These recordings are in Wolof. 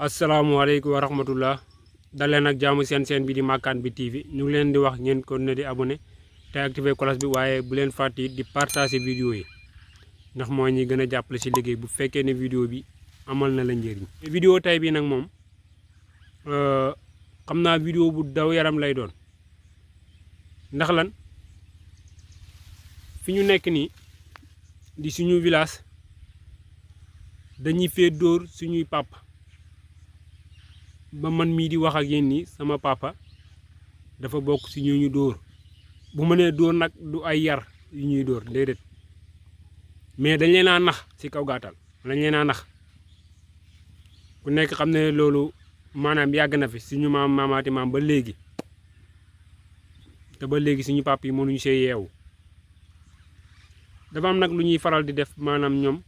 asalaamaaleykum wa rahmatullah daleen ak jaamu seen bi di Makane bi TV ñu ngi leen di wax ngeen ko ne di abonné te activer cloche bi waaye bu leen fàtte di partager vidéo yi ndax moo ñi gën a jàppale si liggéey bu fekkee ne vidéo bi amal na la njëriñ. vidéo tey bi nag moom xam naa vidéo bu daw yaram lay doon ndax lan fi ñu nekk nii di suñu village dañuy fee dóor suñuy papa ba man mii di wax ak yéen nii sama papa dafa bokk si ñu dóor bu ma nee dóor nag du ay yar yu ñuy dóor déedéet mais dañ leen a nax si kaw gàttal dañ leen a nax ku nekk xam ne loolu maanaam yàgg na fi suñu maamaati maam ba léegi te ba léegi suñu papa yi mënuñu see yeewu dafa am nag lu ñuy faral di def maanaam ñoom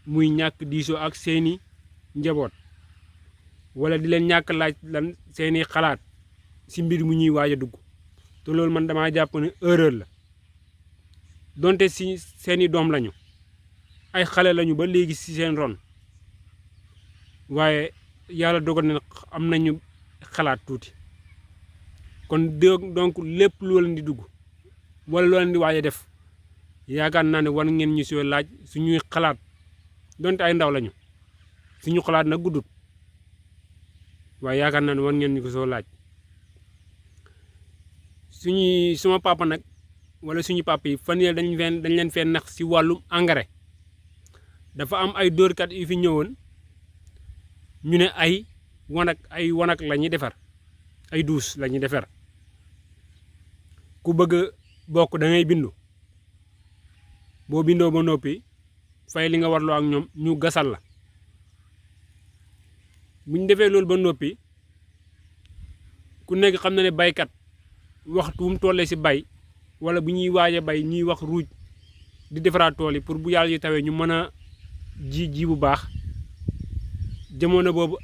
muy ñàkk diisoo ak seeni njaboot wala di leen ñàkk laaj lan seeni xalaat si mbir mu ñuy waaj a dugg te loolu man damaa jàpp ne erreur la donte si seeni doom lañu ay xale lañu ba léegi si seen ron waaye yàlla dogal na am nañu xalaat tuuti kon donc lépp loo leen di dugg wala loo leen di waaj a def yaakaar naa ne war ngeen ñu soo laaj suñuy xalaat donte ay ndaw lañu suñu xalaat nag guddut waaye yaakaar naa ne war ngeen ñu ko soo laaj suma papa nag wala suñu papa yi fan yii dañ leen fee nax si wàllum engrais dafa am ay dóorkat yu fi ñëwoon ñu ne ay wanag la ñuy defar ay duus la ñuy defar ku bëgg a bokk da ngay bindu boo bindoo ba noppi fay li nga warloo ak ñoom ñu gasal la bu ñu defee loolu ba noppi ku nekk xam na ne baykat waxtu mu tollee si bay wala bu ñuy waaj a bay ñuy wax ruuj di defaraat tool yi pour bu yàlla yi tawee ñu mën a ji bu baax jamono boobu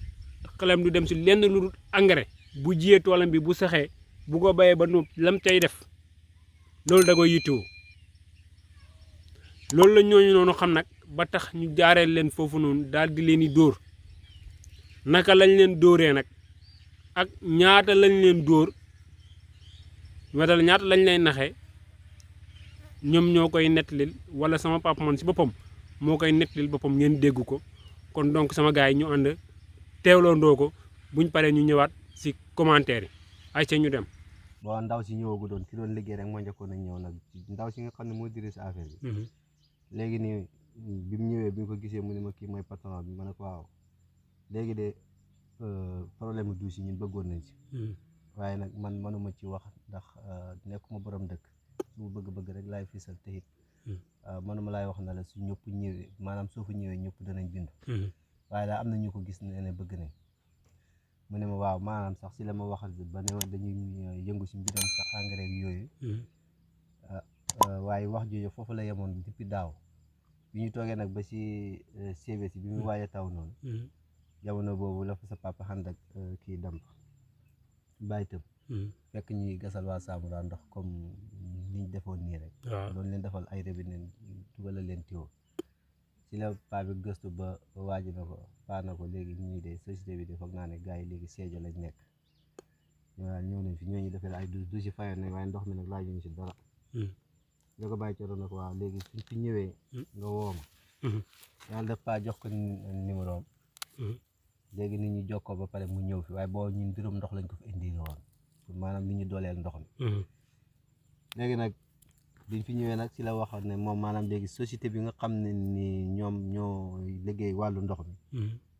xelam du dem si lenn lu dul engrais bu jiyee toolam bi bu saxee bu ko bayee ba noppi lam cay def loolu da koy yittewoo loolu la ñooñu noonu xam nag ba tax ñu jaareel leen foofu noonu daal di leen di dóor naka lañ leen dóoree nag ak ñaata lañ leen dóor wala ñaata lañ lay naxee ñoom ñoo koy nettalil wala sama papa man si boppam moo koy nettalil boppam ngeen dégg ko kon donc sama gars yi ñu ànd teewloondoo ko buñ paree ñu ñëwaat si commentaire yi ay ca ñu dem. bon ndaw si ñëwagu doon ki doon liggéey rek moo njëkkoon a ñëw nag ndaw si nga xam ne moo dirige si affaire bi. léegi nii bi mu ñëwee bi ñu ko gisee mu ne ma kii mooy patron bi ma ne ko waaw léegi de problème duus yi ñun bëggoon nañ si. waaye nag man mënuma ci wax ndax nekkuma borom dëkk su ma bëgg-bëgg rek laay fisal te it mënuma laay wax na la su ñëpp ñëwee maanaam soo fa ñëwee ñëpp danañ bindu. waaye daal am na ñu ko gis ne bëgg nañ mu ne ma waaw maanaam sax si la ma waxal ba ne dañuy yëngu si mbiram sax engrais yooyu. waaye wax jooju foofu la yemoon depuis daaw bi ñu toogee nag ba si CVS bi mu waaj a taw noonu. jamono boobu la fa sa papa xànd ak kii damp bàyyi tëm fekk ñuy gasal waa Samoura ndox comme ni ñu defoon nii rek. doon leen defal ay robinet dugalal leen tiwo si la paa bi gëstu ba waaju na ko paa na ko léegi ñuy de société bi de foog naa ne gars yi léegi Sédhiou lañ nekk waaw ñëw nañ fi ñooñu defee ay du si fayoon nañ waaye ndox mi nag laajuñu si dara. ñoo ko bàyyi coro na ko waaw léegi suñ fi ñëwee nga woo ma yàlla def paa jox ko numéro am léegi nit ñi jokkoo ba pare mu ñëw fi waaye boo ñun mbirum ndox lañ ko fi indi woon pour maanaam nit ñi dooleel ndox mi. léegi nag biñ fi ñëwee nag si la waxoon ne moom maanaam léegi société bi nga xam ne ni ñoom ñoo liggéey wàllu ndox mi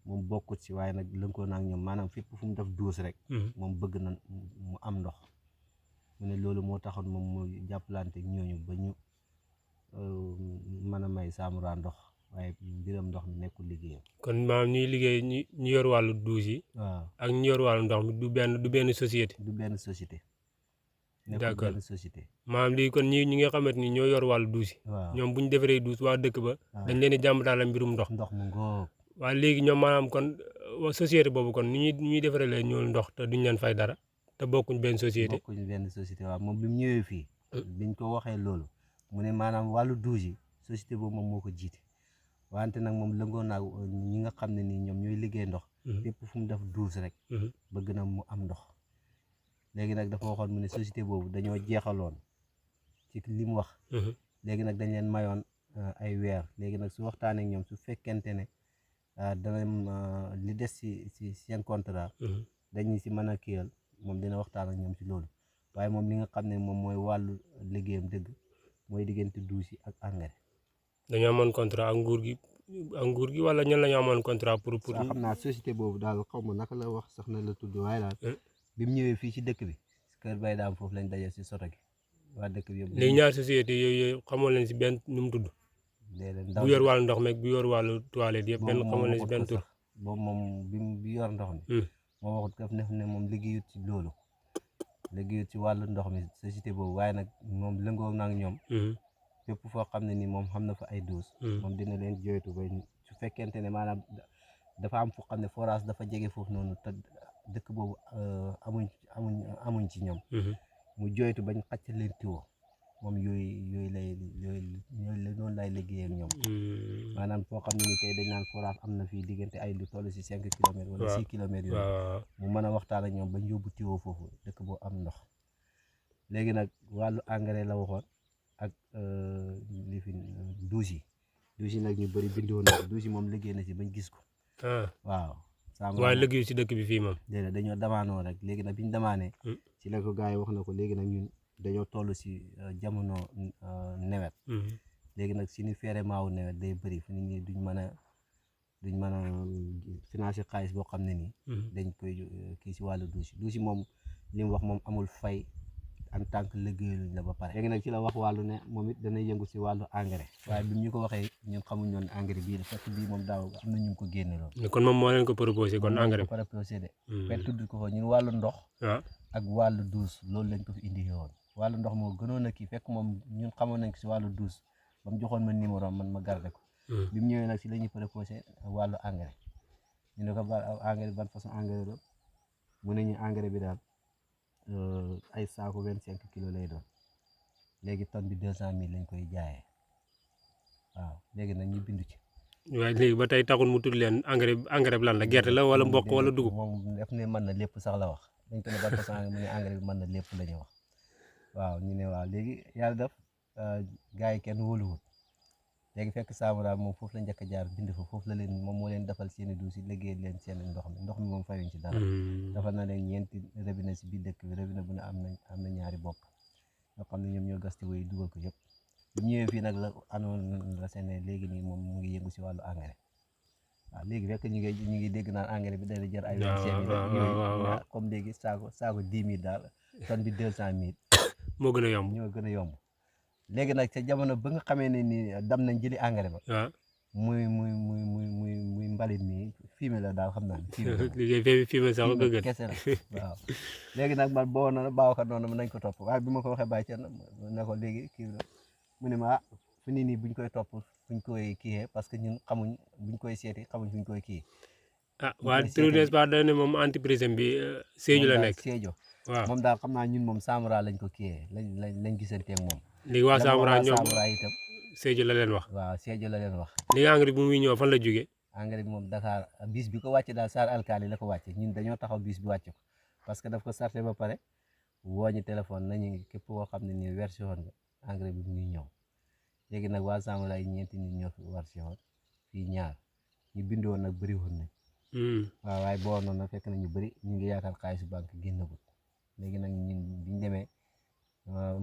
moom bokkut si waaye nag lënkoo na ak ñoom maanaam fépp fu mu def duus rek moom bëgg na mu am ndox mu ne loolu moo taxoon moom mu jàppalante ñooñu ba ñu mën a may Samoura ndox waaye mbiram ndox mi nekkul liggéeyam. kon maanaam ñuy liggéey ñu yor wàllu duus yi. waaw ak ñu yor wàllu ndox mi du benn société. du benn société. d'accord benn société. maanaam lii kon ñi nga xamante ni ñoo yor wàllu duus yi. waaw ñoom bu ñu defaree duus waa dëkk ba. dañ leen di jàmm daal mbirum ndox. ndox mu ngóob. waaw léegi ñoom maanaam kon société boobu kon ni ñuy defaree leen ñool ndox te duñ leen fay dara te bokkuñ benn société. bokkuñ benn société waaw moom bi mu ñëwee fii. biñ ko waxee loolu. mu ne maanaam wàllu duus yi société boobu moom moo ko jiite. wante nag moom lëngoo naa ñi nga xam ne nii ñoom ñooy liggéey ndox fépp fu mu def douze rek bëgg na mu am ndox léegi nag dafa waxoon mu ne société boobu dañoo jeexaloon ci li mu wax léegi nag dañ leen mayoon ay weer léegi nag su waxtaanee ak ñoom su fekkente ne danañ li des ci seen contrat dañu si mën a kiyal moom dina waxtaan ak ñoom si loolu waaye moom li nga xam ne moom mooy wàllu liggéeyam dëgg mooy diggante douche yi ak engrais. dañoo amoon contrat ak nguur gi wala ñan la ñu amoon contrat pour. xam naa société boobu daal xaw ma naka la wax sax na la tudd waaye daal. bi mu ñëwee fii ci dëkk bi Kër Baye Dame foofu lañ daje si soto gi waa dëkk bi yëpp. léegi ñaar société yooyu xamoo leen si benn nu mu tudd. bu yor wàllu ndox meeg bu yor wàllu toilette yëpp benn xamoo leen si benn tur. boobu moom bi yor ndox mi. moo waxut daf ne moom liggéeyut ci loolu liggéeyut ci wàllu ndox mi société boobu waaye nag moom lëngoo na ak ñoom. fépp foo xam ne ni moom xam na fa ay douche moom dina leen joytu ba su fekkente ne maanaam dafa am fu xam ne forage dafa jege foofu noonu te dëkk boobu amuñ ci ñoom mu joytu bañ xacc leen tiwo moom yooyu noonu lay liggéey ak ñoom maanaam foo xam ne ni tey dañ naan forage am na fii diggante ay lu toll si 5 kilomètres wala 6 kilomètres yooyu mu mën a waxtaan ak ñoom bañ yóbbu tiwo foofu dëkk boo am ndox léegi nag wàllu engrais la waxoon ak li fi douche yi nag ñu bëri bindoo na douche yi moom liggéey na si bañ gis ko waaw waaye liggéey si dëkk bi fii moom déedéet dañoo damaanoo rek léegi nag biñu damaanee ci la ko gars yi wax na ko léegi nag ñun dañoo toll si jamono nawet léegi nag suñu feere maawu nawet day bëri fu nit ñi duñ mën a financer xaalis boo xam ne nii dañ koy kii si wàllu douche yi moom li mu wax moom amul fay en tant que liggéeyuñ la ba pare léegi nag ci la wax wàllu ne moom it dana yëngu si wàllu engrais waaye bi ñu ko waxee ñun xamuñ ñoon engrais bii fekk bii moom daaw am na ñu ko génne loolu kon moom moo leen ko proposé kon engrais ko proposé de fekk tudd ko fa ñun wàllu ndox ak wàllu douche loolu lañ ko fi indi woon wàllu ndox moo gënoon a kii fekk moom ñun xamoon nañ ko si wàllu douche ba mu joxoon ma numéro man ma garde ko bi mu ñëwee nag si la ñuy proposé wàllu engrais ñu ne ko engrais ban façon engrais la mu ne ñu engrais bi daal ay saako 25 kilos lay doon léegi tonne bi 200 000 lañ koy jaayee waaw léegi nag ñu bindu ci. waaye léegi ba tey taxul mu tudd leen engrais bi lan la gerte la wala mboq wala dugub. moom def ne mën na lépp sax la wax dañ ko ne ban façon mu ne engrais bi mën na lépp la ñu wax waaw ñu ne waaw léegi yàlla def gars yi kenn wóoluwul léegi fekk Samra moom foofu la njëkk a jaar bind fa foofu la leen moom moo leen defal seeni douche yi liggéey leen seen ndox mi moom fayuñ ci dara defal na leen ñeenti robinet si biir dëkk bi robinet bu ne am na ñaari bopp yoo xam ne ñoom ñoo gas woy dugal ko yëpp bu ñëwee fii nag la anoon la seen léegi nii moom mu ngi yëngu si wàllu engrais waaw léegi fekk ñu ngi dégg naan engrais bi dana jar ay 25 000 yooyu comme léegi saako 10 000 daal tonne bi 200 000 moo gën a yomb ñoo gën a yomb léegi nag ca jamono ba nga xamee ne ni dam nañ jëli engrais ba muy mbalit mi fumier la daal xam naa liggéey fumier sax ko gën kese la waaw léegi nag man boo na baaw ka noonu nañ ko topp waaye bi ma ko waxee bàyyi ca ne ko léegi kii la mu ne ma fu ni nii buñ koy topp fuñ koy kiiyee parce que ñun xamuñ buñ koy seeti xamuñ fuñ koy kii waa trou d'espoir da ne moom entreprise bi Sédhiou la nekk Sédhiou waaw moom daal xam naa ñun moom Samra lañ ko kiiyee lañ gisanteeg moom léegi waa Samra ñoom itam Sédhiou la leen wax waaw Sédhiou la leen wax léegi engrais bi muy ñëw fan la jógee engrais bi moom Dakar bis bi ko wàcce daal Sar Alkali la ko wàcce ñun dañoo taxaw bis bi wàcce ko parce que daf ko sarté ba pare woo ñu téléphone nañu képp koo xam ne nii version nga engrais bi mu ngi ñëw léegi nag waa Samra ay ñeenti nit ñoo fi version fii ñaar ñu bindoon nag bëri woon nañ waaw waaye boo noonu nag fekk na ñu bëri ñu ngi yaakaar xaalisu banque génnagul léegi nag ñun biñu demee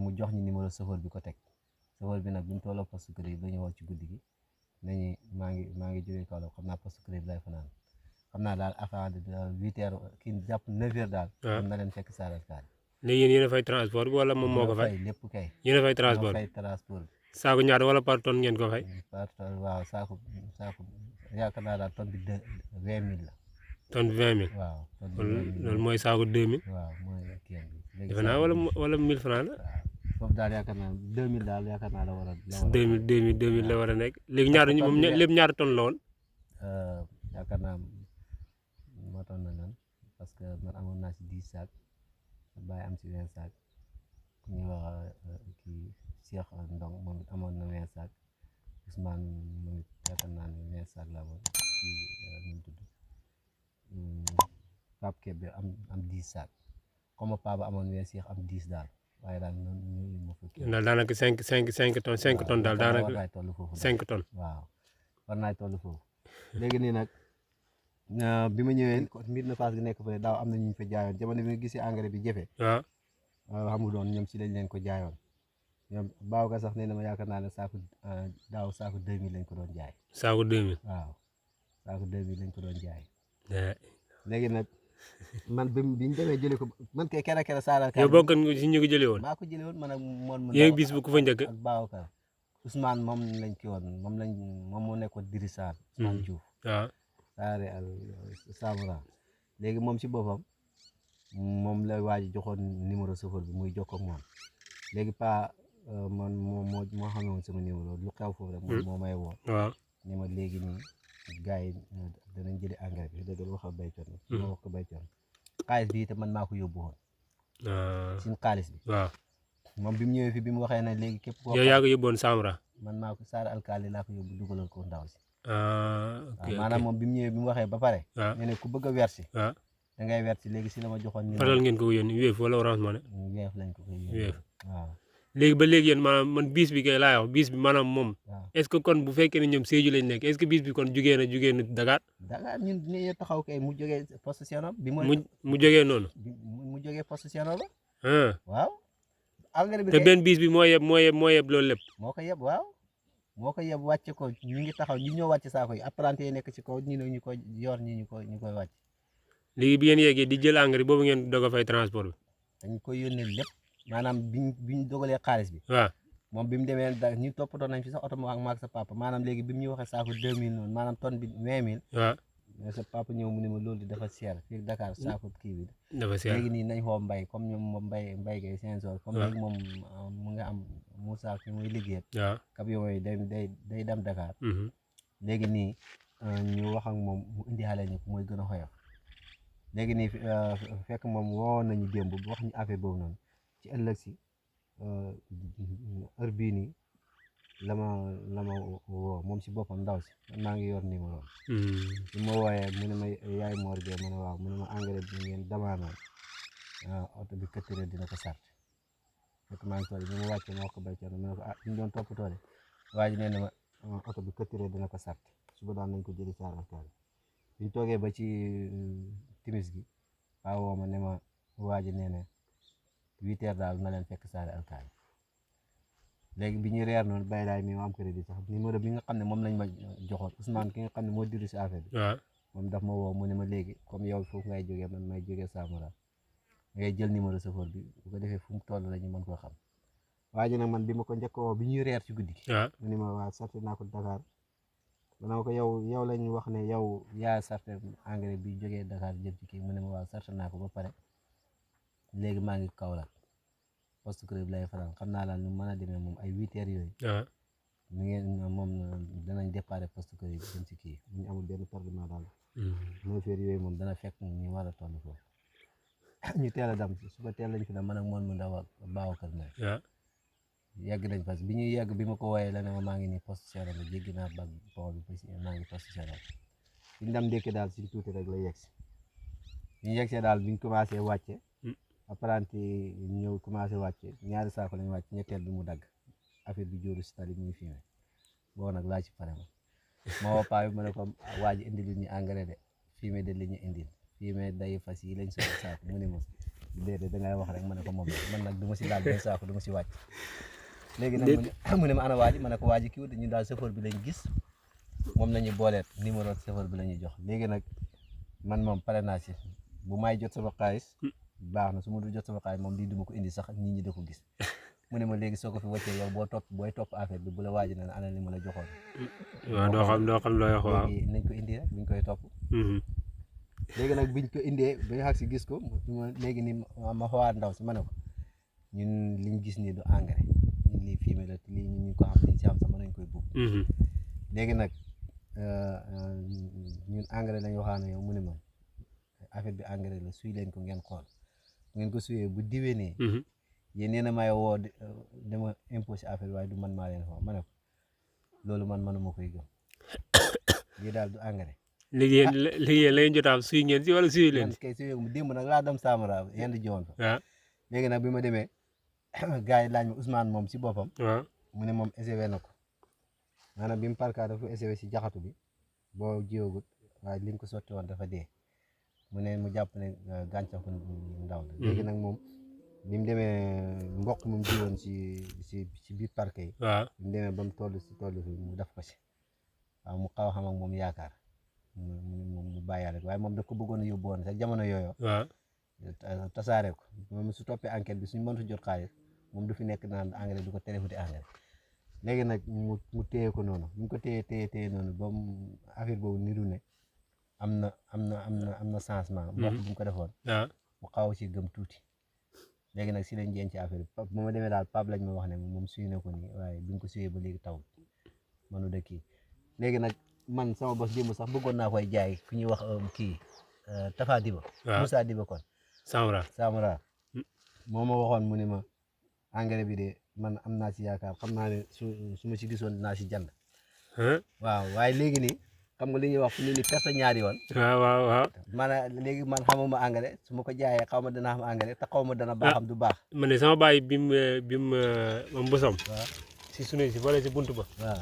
mu jox ñu numéro chauffeur bi ko teg chauffeur bi nag buñu tolloo poste crédit dañu woo ci guddi gi nañu maa ngi jógee Kaolack xam naa poste crédit lay fanaan xam naa daal avant 8 heures kii jàpp 9 heures daal am na leen fekk Sar Alkali léegi yéen a fay transport bi wala moom moo ko fay lépp kay yéen a fay transport bi saako ñaata wala par tonne ngeen ko fay par tonne waaw saako yaakaar naa daal tonne bi 20 000 la tonne bi 20 000 waaw loolu mooy saako 2000 waaw mooy kii bi defe naa wala 1000 francs la foofu daal yaakaar naa 2000 daal yaakaar naa la war a 2000 la war a nekk léegi ñaata moom lépp ñaata tonne la woon yaakaar naa matoon na nan parce que man amoon naa si 10 sac bàyyi am si 20 sac ku ñuy wax kii Cheikh Ndong moom it amoon na 20 sac Ousmane moom it yaakaar naa ne 20 sac la woon kii nu mu tudd Pape Kébé am 10 sacs comme Papa amoon weer Cheikh am 10 daal waaye daal ñooñu ma fa kii. daal daanaka 5 tonnes 5 tonnes daal daanaka war naay toll foofu 5 tonnes. waaw war naay toll foofu léegi nii nag bi ma ñëwee mbir na phase gi nekk fële daaw am na ñu fa jaayoon jamono bi nga gisee engrais bi jafe. waaw xamu doon ñoom si lañ leen ko jaayoon ñoom baaw ga sax nee na ma yaakaar naa ne saako daaw saako 2000 lañ ko doon jaay. saako 2000. waaw saako 2000 lañ ko doon jaay. léegi nag man bi ñu demee jëlee ko man kay kera Saara. yow bokk nga si ñu ko jëlee woon. maa ko jëlee woon man ak moom. yéen bis bu ku fa njëkk. ak Babacar Ousmane moom lañ ki woon moom moo nekkoon Diri Sarr. Ousmane Diouf. waaw Saare al Samra léegi moom si boppam moom la waa ji joxoon numéro chauffeur bi muy jokkoo ak moom léegi man moo xamee woon sama numéro lu xew foofu rek. moo may woo. waaw ne ma léegi nii gars yi danañ jëli engrais bi da doon wax ak béykat yi. ma wax ko béykat xaalis bi itam man maa ko yóbbu woon. suñu xaalis bi. waaw moom bi mu ñëwee fi bi mu waxee ne léegi képp koo. yow yaa ko yóbbuwoon Samra. man maa ko Saara alkaali laa ko yóbbu dugalal ko ndaw si. ok maanaam moom bi mu ñëwee bi mu waxee ba pare. waaw nee na ku bëgg a verser. waaw da ngay verser léegi si la ma joxoon. numéro faral ngeen ko yónni Wave wala Orange Money. Wave lañ ko koy yónni. waaw léegi ba léegi yéen maanaam man bis bi kay laa wax bis bi maanaam moom. est-ce que kon bu fekkee ne ñoom Sédhiou lañ nekk est-ce que bis bi kon jugee na Dakar. Dakar ñun ñu taxaw kay mu jógee poste Siano bi mu jógee noonu. mu jógee poste Siano ba. waaw. engrais bi te benn bis bi moo yeb loolu lépp. moo ko yeb waaw moo ko yeb wàcce ko ñu ngi taxaw ñu ñoo wàcc saako yi apprenti yi nekk ci kaw ñu koy yor ñu koy wàcc. léegi bi ngeen yeggee di jël engrais boobu ngeen doog a fay transport bi. dañ koy yónnee lépp. maanaam biñ dogalee xaalis bi. waaw moom bi mu demee da ñu toppatoo nañ fi sax oto maag sa papa maanaam léegi bi mu ñu waxee saako 2000 noonu maanaam tonne bi 20000. waaw mais sa papa ñëw mu ne ma loolu di dafa seer fii Dakar saako kii bi. dafa seer léegi nii nañ xoo mbay comme ñoom moom mbay kay 500. comme léegi moom mu nga am Moussa ki muy liggéey. waaw camion yi day dem Dakar. léegi nii ñu wax ak moom mu indi xale ñu mooy gën a xoyof léegi nii fekk moom woo nañu démb bu wax ñu affaire boobu noonu. ci ëllëg si heure bii nii la ma woo moom si boppam ndaw si man maa ngi yor numéro bi ma wooyee mu ne ma yaay Mor Gueye ma ne waaw mu ne ma engrais bi ngeen damaanoon oto bi këttëre dina ko sart fekk maa ngi toll bi ma wàccee ma wax ko béykat ma ne ko ñu doon toppatoo de waa ji nee na ma oto bi këttëre dina ko sart suba daan nañ ko jëli Saara alkaali bi ñu toogee ba ci timis gi waa woo ma ne ma waa ji nee na 8 heures daal na leen fekk Saara alkaali léegi bi ñuy reer noonu bay laay mi ma am crédit sax numéro bi nga xam ne moom lañ ma joxoon Ousmane ki nga xam ne moo diri si affaire bi. waaw moom daf ma woo mu ne ma léegi comme yow foofu ngay jógee man may jógee Samara ngay jël numéro chauffeur bi bu ko defee fu mu toll la ñu mën koo xam waa ji nag man bi ma ko njëkk a woo bi ñuy reer ci guddi gi. waaw mu ne ma waa sarte naa ko Dakar ma ne ko yow lañ wax ne yow yaa sarte engrais bi jógee Dakar jëm ci kii mu ne ma waa sarte naa ko ba pare léegi maa ngi Kaolack poste creux bi lay faral xam naa daal nu mën a demee moom ay 8 heures yooyu. waaw mu ngeen moom danañ déparé poste creux bi jëm ci kii bu ñu amul benn tardement daal. 9 heures yooyu moom dana fekk ñu war a toll foofu ñu teel a dem suba teel lañ fi ne man ak moom mu ndaw ak Babacar Mbaye. waaw yegg nañ parce que bi ñuy yegg bi ma ko wooyee la ne ma maa ngi nii poste Sénégal la jéggi naa bag bon bi parce que maa ngi poste Sénégal bi ñu dem ndékki daal suñ tuuti rek la yegg si bi ñu yeggsee daal bi ñu commencé wàcce. apprenti ñëw commencé wàcce ñaari saako lañu wàcc ñetteel bi mu dagg affaire bi jóoru si tali muy filmé boo nag laa ci pare ma woo paa bi ma ne ko waa ji indi lu ñu engrais de filmé de li ñu indil filmé day fas yi lañ soxla saako mu ne ma déedéet dangay wax rek ma ne ko moom man nag du ma si laal benn saako du ma si wàcc léegi nag mu ne ma ana waa ji ma ne ko waa ji kii dañu daal chauffeur bi lañ gis moom la ñu booleet numéro chauffeur bi la ñuy jox léegi nag man moom pare naa si bu may jot sama xaalis baax na su ma du jot sama xaalis moom lii duma ko indi sax nit ñi da ko gis mu ne ma léegi soo ko fi wàccee yow booy topp affaire bi bu la waaji na ana li ma la joxoon. waaw doo xam looy wax waaw léegi nañ ko indi rek buñ koy topp. léegi nag biñ ko indee ba ñu xag si gis ko léegi ni ma xawaat ndaw si ma ne ko ñun liñ gis nii du engrais ñun lii fumier la lii ñun ñu ko xam liñ si xam sax mën nañ koy buub. léegi nag ñun engrais lañ waxaana yow mu ne ma affaire bi engrais la suy leen ko ngeen xool ngeen ko suyee bu diwénee yéen nee na may woo dama imposé affaire waaye du man maa leen xoo ma ne ko loolu man mënuma koy gëm lii daal du engrais léegi yéen léegi yéen la ngeen jotaam suy ngeen si wala suy leen man kay suy démb nag laa dem Samara yenn jiwoon fa waaw léegi nag bi ma demee gars yi laaj ma Ousmane moom si boppam waaw mu ne moom essayé na ko maanaam bi mu parka dafa essayé si jaxatu bi boo jiwagut waaye li nga ko sotti woon dafa dee mu ne mu jàpp ne gàncax gu ndaw la léegi nag moom bi mu demee mboq mu jiwoon si biir parc yi waaw bi mu demee ba mu toll si mu def ko si waaw mu xaw a xam ak moom yaakaar mu bàyyaale ko waaye moom daf ko bëggoon a yóbbu woon sax jamono yooyu waaw tasaare ko moom su toppee enquête bi suñ mëntu jot xaalis moom du fi nekk naan engrais du ko tere wuti engrais léegi nag mu téye ko noonu bu ñu ko téye noonu ba mu affaire boobu niru ne am na changement. mboq bu ñu ko defoon. mu xaw si gëm tuuti. léegi nag si lañ jeen ci affaire bi bu ma demee daal Pape lañ ma wax ne moom suy na ko nii waaye bi ñu ko suyee ba léegi taw manu da kii léegi nag man sama bos démb sax bëggoon naa koy jaay ku ñuy wax kii Tafa Diba. Moussa Diba kon. Samra moo ma waxoon mu ne ma engrais bi de man am naa si yaakaar xam naa ne su ma si gisoon dinaa si jënd. waaw waaye léegi nii xam nga li ñuy wax fu ñu ni perte ñaari yoon. waaw. maanaam léegi man xamuma engrais su ma ko jaayee xaw ma dana am engrais te xaw ma dana baaxam du baax. man de sama baay bi mu moom bosam. waaw si sunu si wala si buntu ba. waaw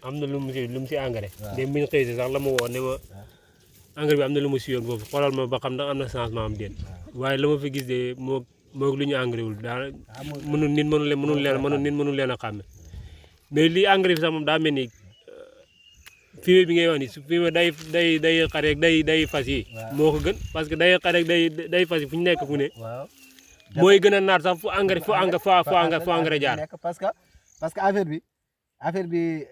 am na lu mu si engrais. waaw dem bi ñu xëy si sax la ma woo ne ma. engrais bi am na lu mu si yoon foofu xoolal ma ba xam ndax am na changement am déet. waaye la ma fi gis de moo lu ñu engrais wul daal nit mënul leen a xàmme mais lii engrais bi sax moom daa mel ni fumier bi ngay wax ni su fumier day xare ak day fas yi moo ko gën parce que day xare ak day fas yi fu ñu nekk fu ne mooy gën a naat sax fu engrais jaar parce que affaire bi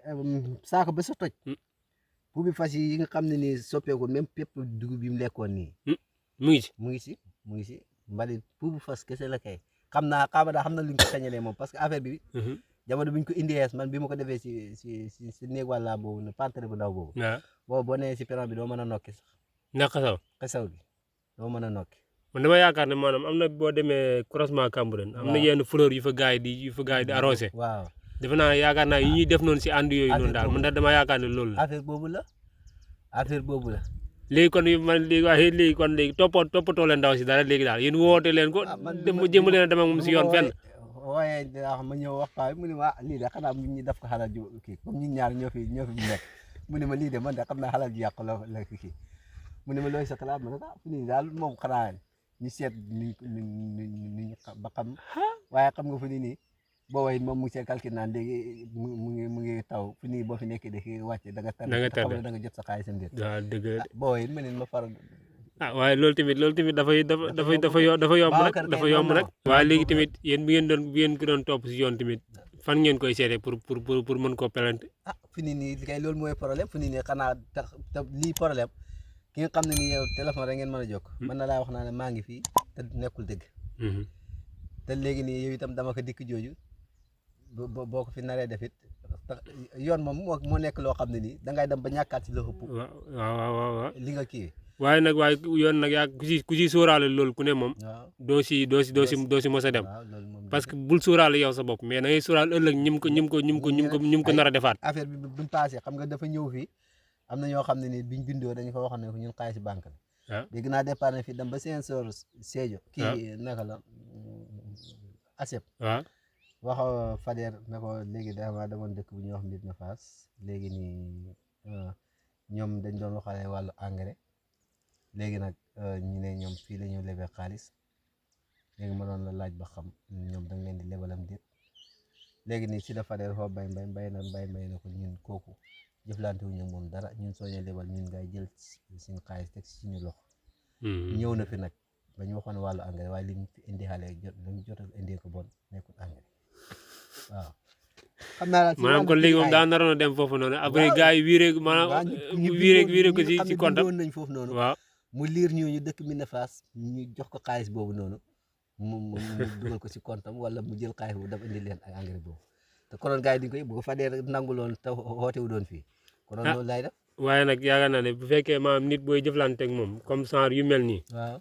saako ba sa toj fu bi fas yi nga xam ne nii soppeeku même pépp dugub bi mu lekkoon nii mu ngi si mbalit puubu fas kese la kay xam na luñ ko sañalee moom parce que affaire bi jamono buñ ko indi yees man bi ma ko defee si néeg wàlla boobu ne pantere bu ndaw boobu boobu boo nee si peron bi doo mën a nokki sax ndax xasaw bi doo mën a nokki man dama yaakaar ne maanaam am na boo demee croisement Cambérène am na yenn fleur yu fa gars yi di arrosé waaw defe naa yaakaar naa yi ñuy def noonu si ànd yooyu noonu daal man dama yaakaar ne loolu la affaire boobu la léegi kon man léegi kon toppatoo leen ndaw si dara léegi daal yéen woote leen ko jëm leen a dem ak moom si yoon fenn waaye ma ñëw wax paa mu ne ma lii de xanaa ñu def ko xalal ju kii comme ñun ñaar ñoo fi nekk mu ne ma lii de man de xam naa xalal ji yàqu la kii mu ne ma looy sa xalaat ma ne ko fu nii daal moom xanaa ñu seet ni ba xam waaye xam nga fu ni nii boo way moom mu ngi see calcul naan léegi mu ngi taw fu nii boo fi nekkee de wàcce da nga tardé da nga jot sa xaalisam déet waaw dëgg boo way ma ne ma faral waaye loolu tamit dafa yomb nag waaye léegi tamit yéen bi ngeen ko doon topp si yoon tamit fan ngeen koy seete pour mën koo pelante fu nii nii kay loolu mooy problème fu nii nii xanaa tax lii problème ki nga xam ne nii yow téléphone rek ngeen mën a jokk mën na laa wax naa ne maa ngi fii te nekkul dëgg te léegi nii yow itam dama ko dikk jooju boo ko fi naree def it yoon moom moo nekk loo xam ne nii dangay dem ba ñàkkaat si la ëpp waaw li nga kii waaye yoon nag yaa ku ci sóoraale loolu ku ne moom doo si mos a dem parce que bul sóoraale yow sa bopp mais da ngay sóoraale ëllëg ñim ko nar a defaat affaire bi buñ passé xam nga dafa ñëw fii am na ñoo xam ne ni biñ bindoo dañu fa waxoon ne ñun xaalis banque la léegi naa départ na fii dem ba Ziguinchor Sédhiou kii naka la ASEP wax Fader na ko léegi dama demoon dëkk bu ñuy wax Mbir na Faas léegi nii ñoom dañ doon waxale wàllu engrais léegi nag ñu ne ñoom fii la ñu lebee xaalis léegi ma doon la laaj ba xam ñoom da nga leen di lebalam déet léegi nii si la Fader foo mbay na ko ñun kooku jëflante wuñu moom dara ñun soo ñu lebal ñun ngay jël suñu xaalis teg si suñu loxo ñëw na fi nag ba ñu waxoon wàllu engrais waaye li mu fi indi xale jot a indi ko bon nekkul engrais waaw xam naa maanaam kon léegi moom daa naroon a dem foofu noonu après gars yi wiiree ko si compte nañ foofu noonu waaw mu liir ñu dëkk mi ne Fass ñu jox ko xaalis boobu noonu mu dugal ko si compte am wala mu jël xaalis boobu daf indi leen ak engrais boobu te konoon gars yi duñ koy bu ko Fader nanguloon te woote wu doon fii konoon loolu lay def waaye nag yaakaar naa ne bu fekkee maanaam nit booy jëflante ak moom comme genre yu mel nii waaw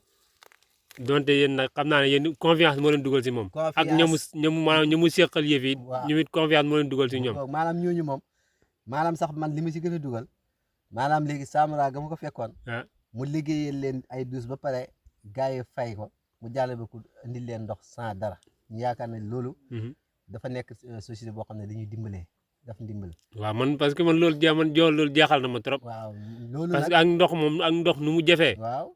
donte yéen nag xam naa ne yéen confiance moo leen dugal si moom ak ñamu seqal yëf yi ñu it confiance moo leen dugal si ñoom maanaam ñooñu moom maanaam sax man li ma si gën a dugal maanaam léegi Samara ga mu ko fekkoon ah mu liggéeyal leen ay douche ba pare gars yi fay ko mu jàll ba ko indi leen ndox sans dara ñu yaakaar ne loolu dafa nekk société boo xam ne dañuy dimbalee daf ndimbal. waaw man parce que man loolu loolu jaaxal na ma trop. waaw loolu parce nag que ak ndox moom ak ndox nu mu jafee. waaw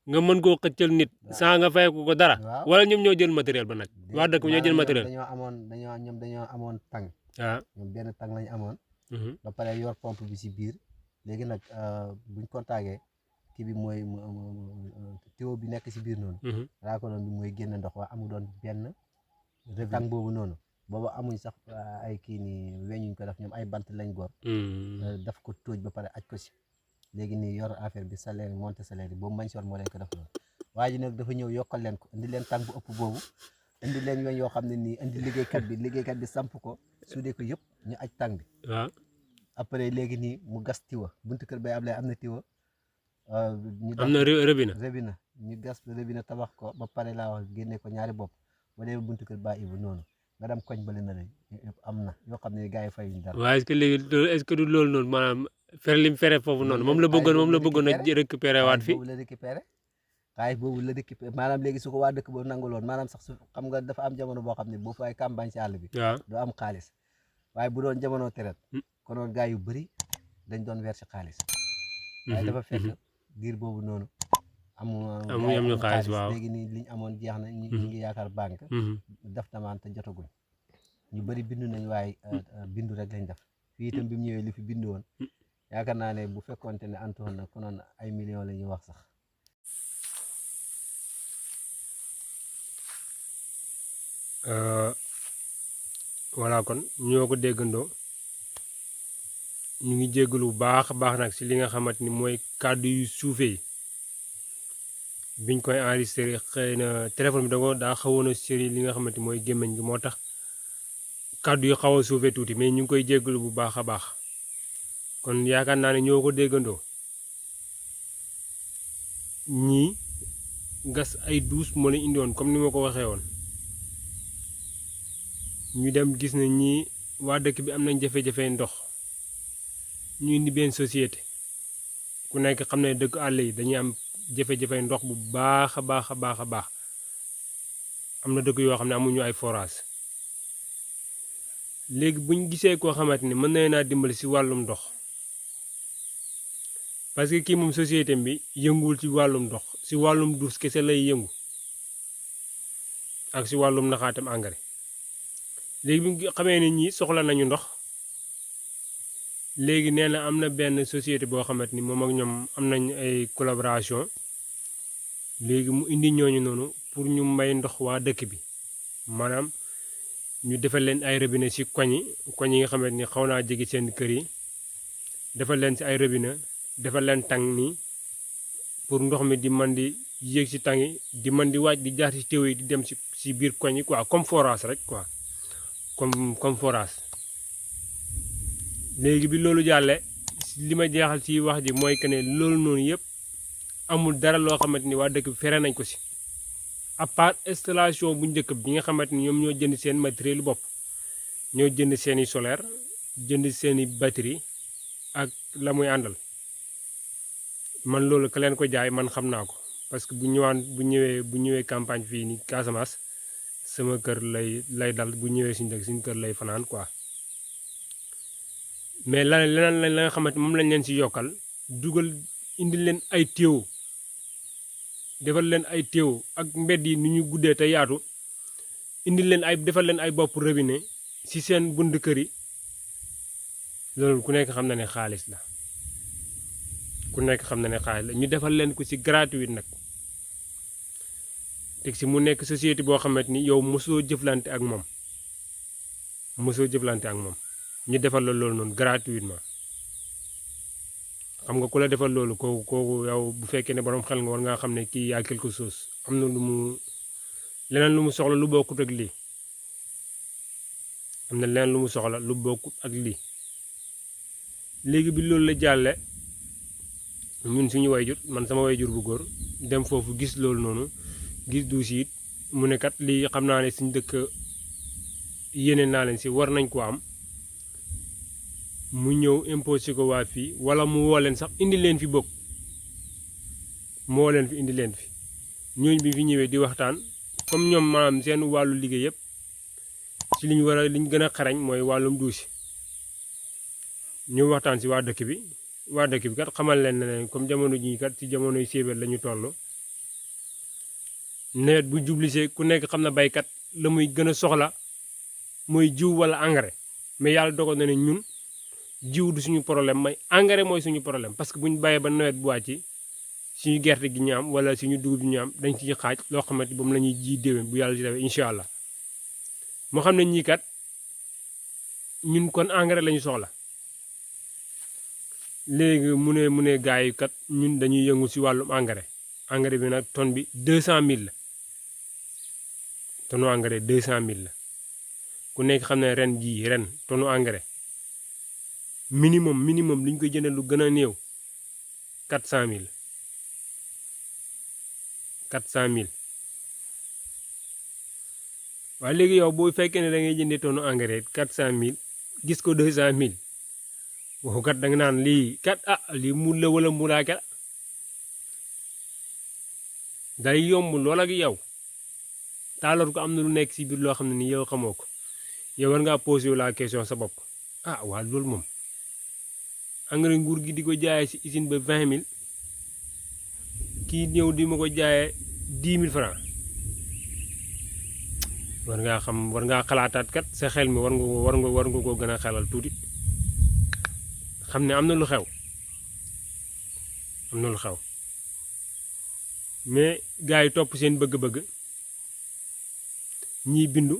nga mën koo xëccal nit. saa nga fay ko dara. waaw wala ñoom ñoo jël matériel ba nag. waa dëkk bi ñoo jël matériel. dañoo amoon tàng. waaw ñoom benn tàng lañu amoon. ba pare yor pompe bi si biir léegi nag buñ contacté kii bi mooy tuyau bi nekk si biir noonu. raakonoon bi mooy génn ndox waa amu doon benn. tàng boobu noonu. boobu amuñ sax ay kii nii weñuñ ko def ñoom ay bant lañ góor. daf ko tóoj ba pare aj ko si. léegi nii yor affaire bi salaire monté salaire bi boobu mañ soor moo leen ko def loolu waa ji nag dafa ñëw yokkal leen ko indi leen tàng bu ëpp boobu indi leen weñ yoo xam ne nii indi liggéeykat bi samp ko suudee ko yëpp ñu aj tàng bi waaw après léegi nii mu gas tiwa buntu kër bay Ablaye am na tiwa am na rëbina ñu gas rëbina tabax ko ba pare laa wax génne ko ñaari bopp ba dee buntu kër ba Ibu noonu nga dem koñ bale na lañ am na yoo xam ne gars yi fayuñ dara waaw est-ce que du loolu noonu maanaam fere lim fere foofu noonu moom la bëggoon a récupéré waat fi xaalis boobu la récupéré maanaam léegi su ko waa dëkk boobu nanguloon maanaam sax su xam nga dafa am jamono boo xam ne boo fay campagne ci àll bi doo am xaalis waaye bu doon jamono teret konoon gars yu bëri dañ doon verser xaalis waaye dafa fekk diir boobu noonu amuñu xaalis waaw léegi nii liñ amoon jeex na ñu ngi yaakaar banque def demande te jotaguñ ñu bëri bindu nañ waaye bindu rek lañ def fii itam bi mu ñëwee li fi bindu woon yaakaar naa ne bu fekkoonte ne antoon na konoon ay millions la ñuy wax sax voilà kon ñoo ko déggandoo ñu ngi jéggalu bu baax a baax nag si li nga xamante ni mooy kàddu yu suufee yi biñ koy enregistré xëy na téléphone bi daa xawoon a sori li nga xamante ni mooy gémmiñ gi moo tax kàddu yu xaw a suufee tuuti mais ñu ngi koy jéggalu bu baax a baax kon yaakaar naa ne ñoo ko déggandoo ñii gas ay douche moo leen indi woon comme ni ma ko waxee woon ñu dem gis ne ñii waa dëkk bi am nañ jafe-jafe ndox ñu indi benn société ku nekk xam ne dëkk àll yi dañuy am jafe-jafe ndox bu baax a baax a baax a baax am na dëkk yoo xam ne amuñu ay forage léegi buñ gisee koo xamante ni mën na naa dimbali si wàllum ndox parce que kii moom société bi yënguwul ci wàllum ndox si wàllum douche kese lay yëngu ak si wàllum naxaatam engrais léegi bi nga xamee ne ñii soxla nañu ndox léegi nee na am na benn société boo xamante ni moom ak ñoom am nañ ay collaboration léegi mu indi ñooñu noonu pour ñu may ndox waa dëkk bi maanaam ñu defal leen ay robinet ci koñ yi nga xamante ni xaw naa jege seen kër yi defal leen ci ay robinet defal leen tàng nii pour ndox mi di man di yéeg ci tàng yi di man di wàcc di jaar ci téew yi di dem ci biir koñ yi quoi comme forage rek quoi comme forage léegi bi loolu jàlle li ma jeexal ci wax ji mooy que ne loolu noonu yëpp amul dara loo xamante ni waa dëkk bi fere nañ ko ci à part installation bu njëkk bi nga xamante ni ñoom ñoo jënd seen matériel bopp ñoo jënd seeni solaire jënd seeni batterie ak la muy àndal man loolu ka leen ko jaay man xam naa ko parce que bu ñëwee campagne fii ni Casamance sama kër lay dal bu ñëwee suñu kër lay fanaan quoi mais leneen la nga xamante moom lañ leen ci yokkal dugal indi leen ay tuyau defal leen ay tuyau ak mbedd yi ni ñu guddee te yaatu indi leen defal leen ay bopp robinet ci seen bunt kër yi loolu ku nekk xam na ne xaalis la ñu defal leen ko ci gratuit nag teg ci mu nekk société boo xamante ni yow mosoo jëflante ak moom ñu defal la loolu noonu gratuitement xam nga ku la defal loolu kooku yow bu fekkee ne borom xel nga war ngaa xam ne kii yaa quelque chose am na leneen lu mu soxla lu bokkut ak lii léegi bi loolu la jàlle ñun suñu wayjur man sama wayjur bu góor dem foofu gis loolu noonu gis duus it mu ne kat lii xam naa ne suñu dëkk yéene naa leen si war nañ ko am mu ñëw imposé ko waa fii wala mu woo leen sax indi leen fi bokk mu woo leen fi indi leen fi ñooñu bi fi ñëwee di waxtaan comme ñoom maanaam seen wàllu liggéey yëpp ci liñ war a liñ gën a xarañ mooy wàllum duusi ñu waxtaan si waa dëkk bi kat xamal leen ne comme jamono jii kat ci jamonoy séebéer la ñu toll nawet bu jublisee ku nekk xam na baykat la muy gën a soxla mooy jiw wala engrais mais yàlla dogal na ne ñun jiw du suñu problème may engrais mooy suñu problème parce que bu ñu bàyyee ba nawet bu wàcc suñu gerte gi ñu am wala suñu dugub gi ñu am dañ ciy xaaj loo xamante moom la ñuy ji déwén bu yàlla ci defee incha allah moo xam ne ñii kat ñun kon engrais la ñu soxla léegi mu ne gars yi kat ñun dañuy yëngu si wàllum engrais bi nag tonne bi 200000 la tonne engrais 200000 la ku nekk xam ne ren tonne engrais minimum li ñu koy jëndee lu gën a néew 400000 waaye léegi yow boo fekkee ne da ngay jëndee tonne engrais 400000 gis ko 200000 waxu kat da nga naan lii kat lii muul la wala muuraake la day yomb lool ak yow taaloor ko am na lu nekk si biir loo xam ne ni yow xamoo ko yow war ngaa posé la question sa bopp waa loolu moom engrais nguur gi di ko jaayee si usine ba 20000 kii ñëw di ma ko jaayee 10 000 francs war ngaa xalaataat kat sa xel mi war nga ko gën a xelal tuuti xam ne am na lu xew mais gars yi topp seen bëgg-bëgg ñiy bindu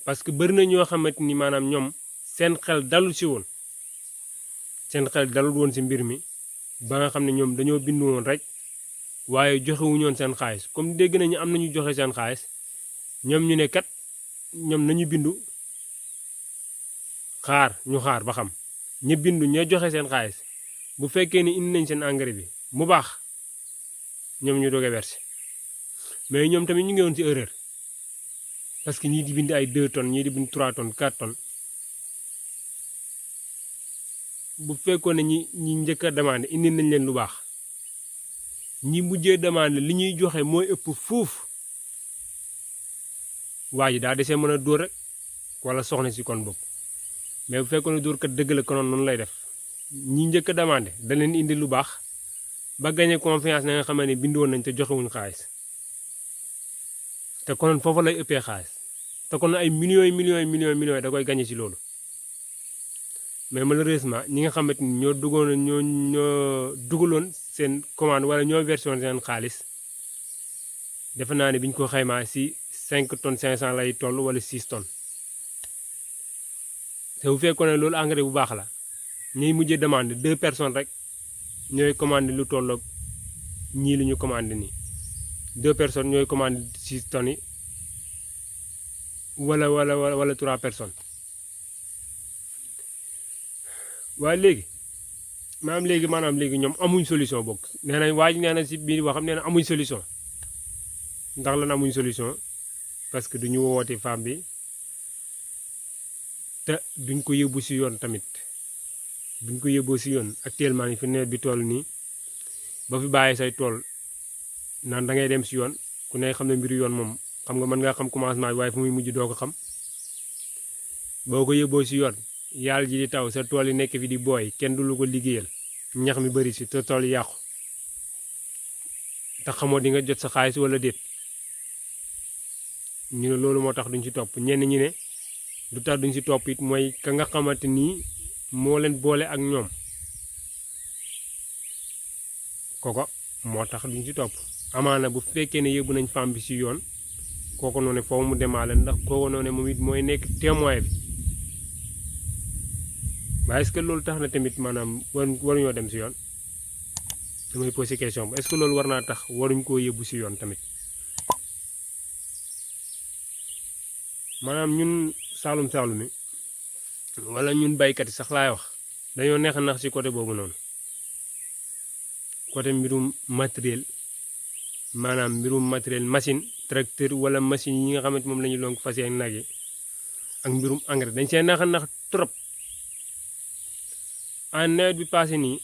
parce que bari na ñoo xamante ni maanaam ñoom seen xel dalul si woon si mbir mi ba nga xam ne ñoom dañoo bindu woon rek waaye joxewuñoon seen xaalis comme dégg nañu am nañu joxe seen xaalis ñoom ñu ne kat ñoom nañu bindu xaar ba xam ña bindu ña joxe seen xaalis bu fekkee ni indi nañ seen engrais bi mu baax ñoom ñu doog a versé mais ñoom tamit ñu ngi woon ci erreur parce que ñii di bind ay 2 tonnes ñii di bind 3 tonnes 4 tonnes bu fekkoon ne ñi njëkk a demandé indi nañ leen lu baax ñi mujjee demandé li ñuy joxe mooy ëpp fuuf waa ji daa desee mën a dóor rek wala soxna si kon bokk mais bu fekkoon ne dóor kat dëgg la konoon noonu lay def ñi njëkk a demandé da leen indi lu baax ba gagné confiance na nga xam ne bindoon nañ te joxewuñ xaalis te konoon foofu lay ëppee xaalis te kon ay millions da koy gagné ci loolu mais malheureusement ñi nga xamante ni ñoo dugaloon seen commande wala ñoo version seen xaalis defe naa ne bi ñu ko xaymaa ci 5 tonnes 500 lay toll wala 6 tonnes te bu fekkoon ne loolu engrais bu baax la ñuy mujjee demande 2 personnes rek ñooy commandé lu tolloog ñii lu ñu commandé nii 2 personnes ñooy commandé 6 tonnes yi wala 3 personnes waaye léegi maanaam léegi ñoom amuñ solution bokk nee nañ waa ji nee na si biir waxam nee na amuñ solution ndax lan amuñ solution parce que duñu woote femme bi te duñ ko yóbbu si yoon tamit buñ ko yóbboo si yoon actuellement ni fi nawet bi toll nii ba fi bàyyi say tool naan da ngay dem si yoon ku ne xam ne mbiru yoon moom xam nga mën ngaa xam commencement bi waaye fu muy mujj doo ko xam boo ko yóbboo si yoon yàlla ji di taw sa tool yi nekk fi di booy kenn du lu ko liggéeyal ñax mi bari si te tool yi yàqu te xamoo di nga jot sa xaalis wala déet ñu ne loolu moo tax duñ ci topp ñenn ñi ne lu tax duñ ci topp it mooy ka nga xamante nii moo leen boole ak ñoom koko moo tax duñ ci topp amaana bu fekkee ne yóbbu nañ femme bi ci yoon kooku noonu foofu mu demaale ndax kooku noonu moom it mooy nekk témoin bi waaye est-ce que loolu tax na tamit maanaam waruñoo dem ci yoon damay posé question bi est-ce que loolu war naa tax waruñ koo yóbbu ci yoon tamit maanaam ñun saalum mi wala ñun baykat yi sax laay wax dañoo neex nax ci côté boobu noonu côté mbirum matériel maanaam mbirum matériel machine tracteur wala machine yi nga xamante moom la ñu lonk fas ak nag yi ak mbirum engrais dañ see nax trop en nawet bi passé nii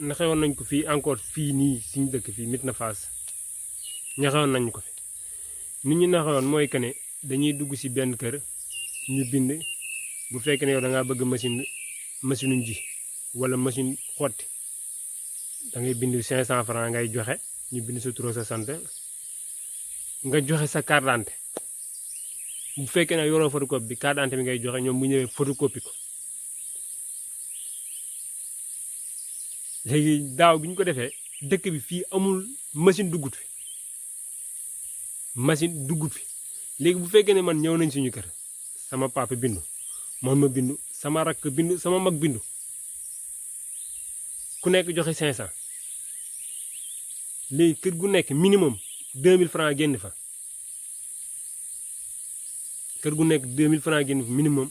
naxewoon nañ ko fii encore fii nii suñu dëkk fii Médina Fass naxewoon nañ ko fi nit ñi naxewoon mooy que ne dañuy dugg si benn kër ñu bind bu fekkee ne yow da ngaa bëgg machine ji wala machine xotti da ngay bind 500 francs ngay joxe ñu bind sa tur sa sant nga joxe sa carte d'identité bu fekkee ne yoroo photocopie bi carte d'identité bi ngay joxe ñoom bu ñëwee photocopie ko léegi daaw bi ñu ko defee dëkk bi fii amul machine duggut fi léegi bu fekkee ne man ñëw nañ suñu kër sama papa bindu man ma bindu sama rakk bindu sama mag bindu ku nekk joxe 500 léegi kër gu nekk minimum 2000 francs génn fa kër gu nekk 2000 francs génn fa minimum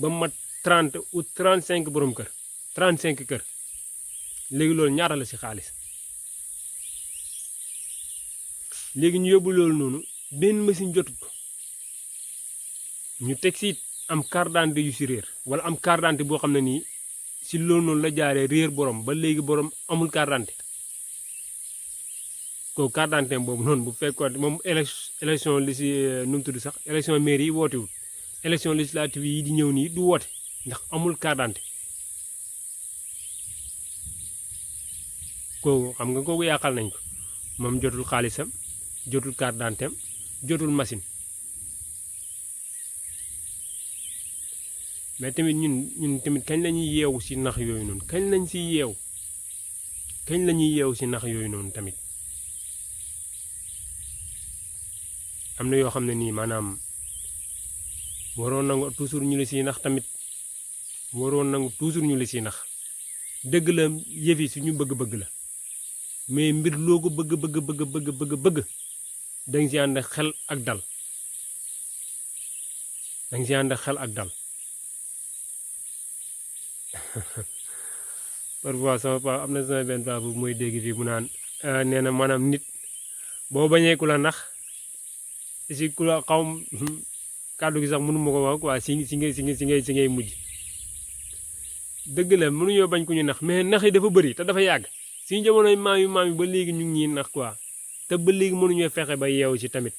ba mat 30 ou 35 borom kër 35 kër léegi loolu ñaata la ci xaalis léegi ñu yóbbu loolu noonu benn machine jotut ko ñu teg si am carte d'identité yu si réer wala am carte d'identité boo xam ne nii si loolu noonu la jaaree réer borom ba léegi borom amul carte d'identité kooku carte d'identité boobu noonu bu fekkoon moom élection li si nu mu tudd sax élection mairie yi wootewul élection législative yi di ñëw nii du woote ndax amul carte d'identité kooku xam nga kooku yàqal nañ ko moom jotul xaalisam jotul carte d'identité am jotul machine mais tamit ñun tamit kañ la ñuy yeewu si nax yooyu noonu kañ la ñuy yeewu si nax yooyu noonu tamit am na yoo xam ne nii maanaam waroon nangu toujours ñu la siy nax tamit waroon nangu toujours ñu la siy nax dëgg la yëf yi suñu bëgg-bëgg la mais mbir loo ko bëgg da nga si ànd xel ak dal parfois sama paa am na sama benn paa bu mooy dégg fii mu naan nee na maanaam nit boo bañee ku la nax si ku la xaw kàddu gi sax mënu ma ko wax quoi si ngay mujj dëgg la mënuñoo bañ ku ñu nax mais nax yi dafa bëri te dafa yàgg suñu jamonoy maam yi ba léegi ñu ngi ñuy nax quoi te ba léegi mënuñoo fexe ba yeewu ci tamit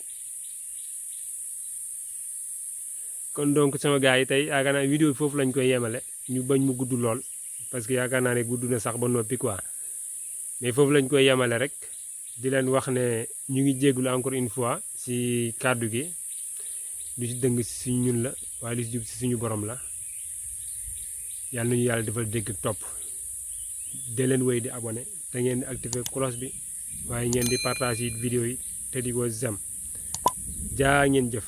kon donc sama gars yi tey yaakaar naa vidéo foofu lañ koy yemale ñu bañ mu gudd lool parce que yaakaar naa ne gudd na sax ba noppi quoi mais foofu lañ koy yemale rek di leen wax ne ñu ngi jégalu encore une fois si kàddu gi lu ci dëng si suñu ñun la waaye lu ci jub si suñu borom la yàlla nañu yàlla defal dégg topp de leen wéy di abonné te ngeen di activer cloche bi waaye ngeen di partager vidéo yi te di ko zam jaa ngeen jëf